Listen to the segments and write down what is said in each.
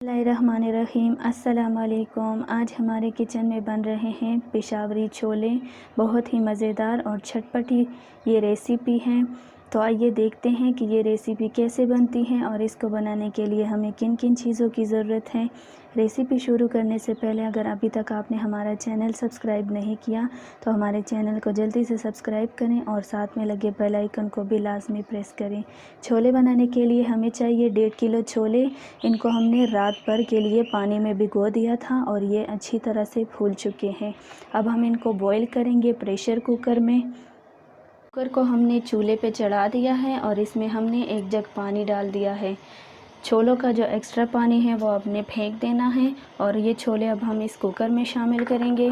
बिस्मिल्लाहिर्रहमानिर्रहीम। अस्सलाम वालेकुम। आज हमारे किचन में बन रहे हैं पेशावरी छोले। बहुत ही मज़ेदार और चटपटी ये रेसिपी है। तो आइए देखते हैं कि ये रेसिपी कैसे बनती है और इसको बनाने के लिए हमें किन किन चीज़ों की ज़रूरत है। रेसिपी शुरू करने से पहले अगर अभी तक आपने हमारा चैनल सब्सक्राइब नहीं किया तो हमारे चैनल को जल्दी से सब्सक्राइब करें और साथ में लगे बेल आइकन को भी लाजमी प्रेस करें। छोले बनाने के लिए हमें चाहिए 1.5 किलो छोले। इनको हमने रात भर के लिए पानी में भिगो दिया था और ये अच्छी तरह से फूल चुके हैं। अब हम इनको बॉईल करेंगे प्रेशर कुकर में। कुकर को हमने चूल्हे पे चढ़ा दिया है और इसमें हमने 1 जग पानी डाल दिया है। छोलों का जो एक्स्ट्रा पानी है वो अपने फेंक देना है और ये छोले अब हम इस कुकर में शामिल करेंगे।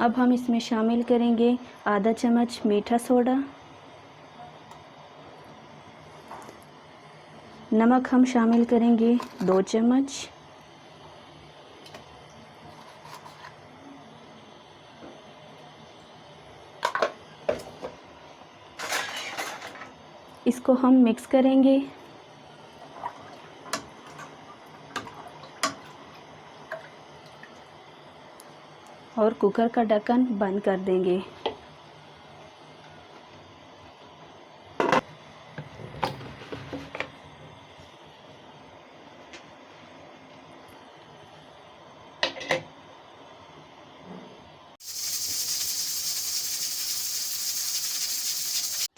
अब हम इसमें शामिल करेंगे आधा चम्मच मीठा सोडा। नमक हम शामिल करेंगे 2 चम्मच। इसको हम मिक्स करेंगे। और कुकर का ढक्कन बंद कर देंगे।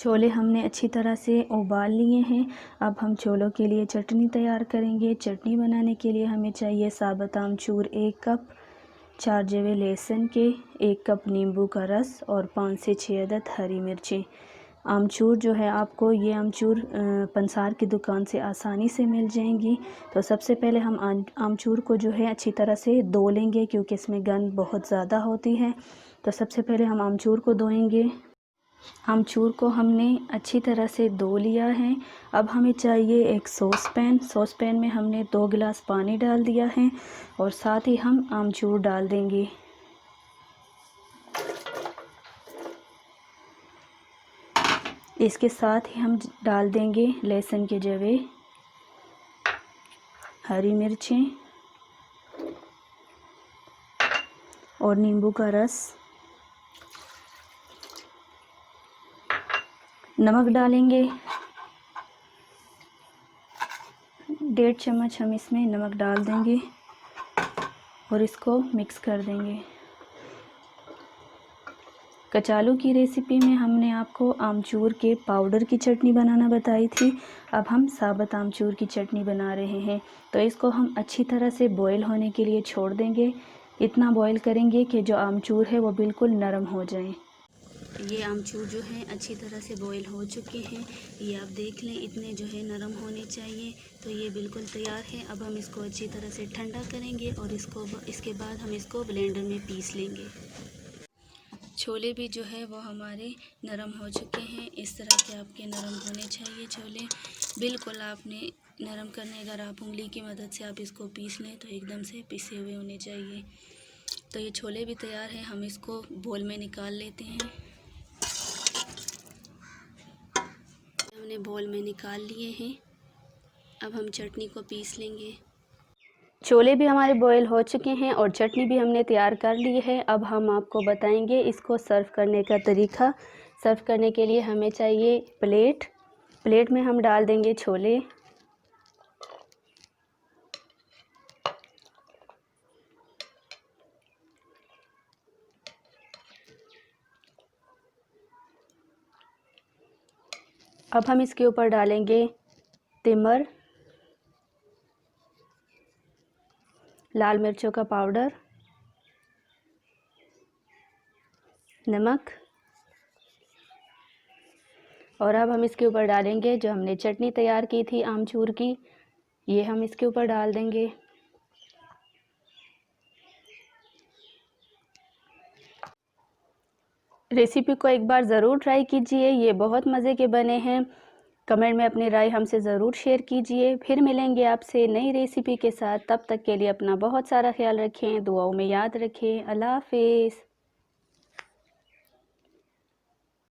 छोले हमने अच्छी तरह से उबाल लिए हैं। अब हम छोलों के लिए चटनी तैयार करेंगे। चटनी बनाने के लिए हमें चाहिए साबुत आमचूर 1 कप, 4 जवे लहसुन के, 1 कप नींबू का रस और 5 से 6 अदद हरी मिर्ची। आमचूर जो है आपको ये आमचूर पंसार की दुकान से आसानी से मिल जाएंगी। तो सबसे पहले हम आमचूर को जो है अच्छी तरह से धो लेंगे क्योंकि इसमें गंध बहुत ज़्यादा होती है। तो सबसे पहले हम आमचूर को धोएंगे। आमचूर को हमने अच्छी तरह से धो लिया है। अब हमें चाहिए एक सॉसपैन में हमने 2 गिलास पानी डाल दिया है और साथ ही हम आमचूर डाल देंगे। इसके साथ ही हम डाल देंगे लहसुन के जवे, हरी मिर्चें और नींबू का रस। नमक डालेंगे 1.5 चम्मच हम इसमें नमक डाल देंगे और इसको मिक्स कर देंगे। कचालू की रेसिपी में हमने आपको आमचूर के पाउडर की चटनी बनाना बताई थी। अब हम साबुत आमचूर की चटनी बना रहे हैं। तो इसको हम अच्छी तरह से बॉईल होने के लिए छोड़ देंगे। इतना बॉईल करेंगे कि जो आमचूर है वो बिल्कुल नरम हो जाए। ये आमचूर जो है अच्छी तरह से बॉईल हो चुके हैं। ये आप देख लें इतने जो है नरम होने चाहिए। तो ये बिल्कुल तैयार है। अब हम इसको अच्छी तरह से ठंडा करेंगे और इसके बाद हम इसको ब्लेंडर में पीस लेंगे। छोले भी जो है वो हमारे नरम हो चुके हैं। इस तरह के आपके नरम होने चाहिए छोले। बिल्कुल आपने नरम करने, अगर आप उंगली की मदद से आप इसको पीस लें तो एकदम से पिसे हुए होने चाहिए। तो ये छोले भी तैयार हैं। हम इसको बोल में निकाल लेते हैं। हमने बोल में निकाल लिए हैं। अब हम चटनी को पीस लेंगे। छोले भी हमारे बॉयल हो चुके हैं और चटनी भी हमने तैयार कर ली है। अब हम आपको बताएंगे इसको सर्व करने का तरीका। सर्व करने के लिए हमें चाहिए प्लेट में हम डाल देंगे छोले। अब हम इसके ऊपर डालेंगे तिमर, लाल मिर्चों का पाउडर, नमक और अब हम इसके ऊपर डालेंगे जो हमने चटनी तैयार की थी आमचूर की। ये हम इसके ऊपर डाल देंगे। रेसिपी को एक बार ज़रूर ट्राई कीजिए। ये बहुत मज़े के बने हैं। कमेंट में अपनी राय हमसे ज़रूर शेयर कीजिए। फिर मिलेंगे आपसे नई रेसिपी के साथ। तब तक के लिए अपना बहुत सारा ख्याल रखें, दुआओं में याद रखें। अल्लाह हाफ़िज़।